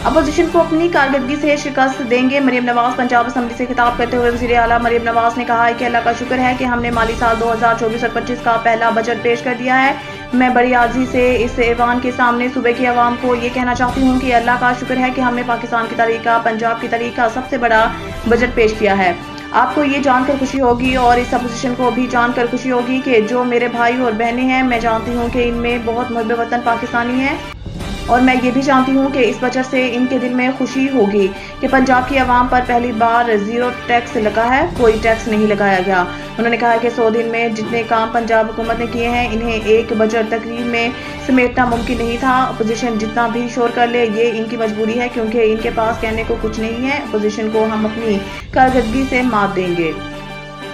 Opposition کو اپنی کارکردگی سے شکست دیں گے۔ مریم نواز پنجاب اسمبلی سے خطاب کرتے ہوئے وزیر اعلیٰ مریم نواز نے کہا ہے کہ اللہ کا شکر ہے کہ ہم نے مالی سال 2024 اور 25 کا پہلا بجٹ پیش کر دیا ہے۔ میں بڑی عاجزی سے اس ایوان کے سامنے صوبے کی عوام کو یہ کہنا چاہتی ہوں کہ اللہ کا شکر ہے کہ ہم نے پاکستان کی تاریخ کا، پنجاب کی تاریخ کا سب سے بڑا بجٹ پیش کیا ہے۔ آپ کو یہ جان کر خوشی ہوگی اور اس اپوزیشن کو بھی جان کر خوشی ہوگی کہ جو میرے بھائی اور بہنیں ہیں، میں جانتی ہوں کہ ان میں بہت محب وطن پاکستانی ہیں، اور میں یہ بھی جانتی ہوں کہ اس بجٹ سے ان کے دل میں خوشی ہوگی کہ پنجاب کی عوام پر پہلی بار زیرو ٹیکس لگا ہے، کوئی ٹیکس نہیں لگایا گیا۔ انہوں نے کہا کہ 100 دن میں جتنے کام پنجاب حکومت نے کیے ہیں، انہیں ایک بجٹ تقریب میں سمیٹنا ممکن نہیں تھا۔ اپوزیشن جتنا بھی شور کر لے، یہ ان کی مجبوری ہے کیونکہ ان کے پاس کہنے کو کچھ نہیں ہے۔ اپوزیشن کو ہم اپنی کارکردگی سے مات دیں گے۔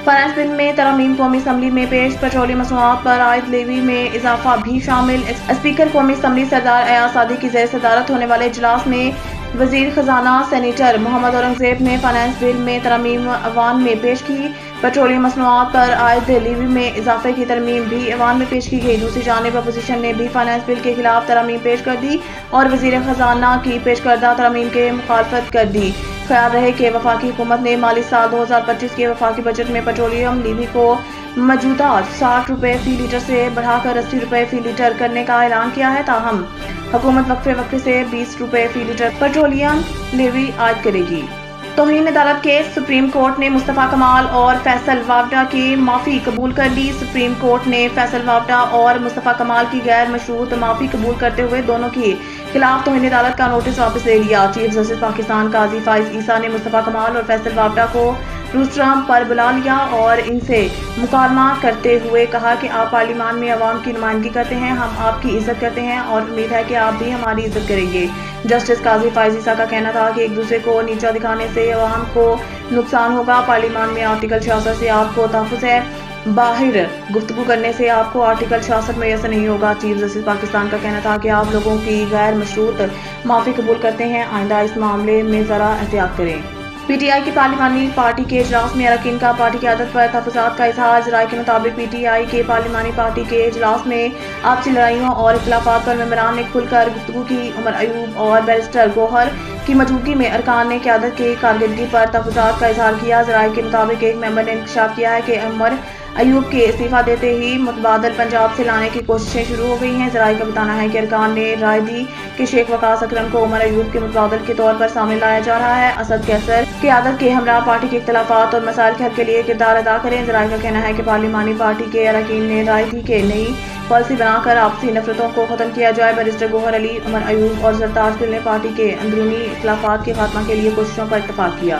فائنانس بل میں ترامیم قومی اسمبلی میں پیش، پیٹرولیم مصنوعات پر عائد لیوی میں اضافہ بھی شامل۔ اسپیکر قومی اسمبلی سردار ایاز صادق کی زیر صدارت ہونے والے اجلاس میں وزیر خزانہ سینیٹر محمد اورنگزیب نے فائنانس بل میں ترامیم ایوان میں پیش کی۔ پیٹرولیم مصنوعات پر عائد لیوی میں اضافے کی ترمیم بھی ایوان میں پیش کی گئی۔ دوسری جانب اپوزیشن نے بھی فائنانس بل کے خلاف ترامیم پیش کر دی اور وزیر خزانہ کی پیش کردہ ترامیم کے مخالفت کر دی۔ خیال رہے کہ وفاقی حکومت نے مالی سال 2025 کے وفاقی بجٹ میں پیٹرولیم لیوی کو موجودہ 60 روپے فی لیٹر سے بڑھا کر 80 روپے فی لیٹر کرنے کا اعلان کیا ہے، تاہم حکومت وقفے سے 20 روپے فی لیٹر پیٹرولیم لیوی عائد کرے گی۔ توہین عدالت کیس، سپریم کورٹ نے مصطفیٰ کمال اور فیصل وابڈا کی معافی قبول کر لی۔ سپریم کورٹ نے فیصل وابڈا اور مصطفیٰ کمال کی غیر مشروط معافی قبول کرتے ہوئے دونوں کے خلاف توہین عدالت کا نوٹس واپس لے لیا۔ چیف جسٹس پاکستان قاضی فائز عیسیٰ نے مصطفیٰ کمال اور فیصل وابڈا کو روسٹرم پر بلا لیا اور ان سے مکالمہ کرتے ہوئے کہا کہ آپ پارلیمان میں عوام کی نمائندگی کرتے ہیں، ہم آپ کی عزت کرتے ہیں اور امید ہے کہ آپ بھی ہماری عزت کریں گے۔ جسٹس قاضی فائز عیسیٰ کا کہنا تھا کہ ایک دوسرے کو نیچا دکھانے سے عوام کو نقصان ہوگا۔ پارلیمان میں آرٹیکل 66 سے آپ کو تحفظ ہے، باہر گفتگو کرنے سے آپ کو آرٹیکل 66 میسر نہیں ہوگا۔ چیف جسٹس پاکستان کا کہنا تھا کہ آپ لوگوں کی غیر مشروط معافی قبول کرتے ہیں، آئندہ اس معاملے میں ذرا احتیاط کریں۔ پی ٹی آئی کی پارلیمانی پارٹی کے اجلاس میں اراکین کا پارٹی قیادت پر تحفظات کا اظہار۔ ذرائع کے مطابق پی ٹی آئی کے پارلیمانی پارٹی کے اجلاس میں آپسی لڑائیوں اور اختلافات پر ممبران نے کھل کر گفتگو کی۔ عمر ایوب اور بیرسٹر گوہر کی موجودگی میں ارکان نے قیادت کی کارکردگی پر تحفظات کا اظہار کیا۔ ذرائع کے مطابق ایک ممبر نے انکشاف کیا ہے کہ عمر ایوب کے استعفیٰ دیتے ہی متبادل پنجاب سے لانے کی کوششیں شروع ہو گئی ہیں۔ ذرائع کا بتانا ہے کہ ارکان نے رائے دی کہ شیخ وقاص اکرم کو عمر ایوب کے متبادل کے طور پر سامنے لایا جا رہا ہے۔ اسد قیصر قیادت کے ہمراہ پارٹی کے اختلافات اور مسائل کے حل کے لیے کردار ادا کریں۔ ذرائع کا کہنا ہے کہ پارلیمانی پارٹی کے اراکین نے رائے دی کہ نئی پالیسی بنا کر آپسی نفرتوں کو ختم کیا جائے۔ بیرسٹر گوہر علی، عمر ایوب اور زرتاج گل نے پارٹی کے اندرونی اختلافات کے خاتمہ کے لیے کوششوں پر اتفاق کیا۔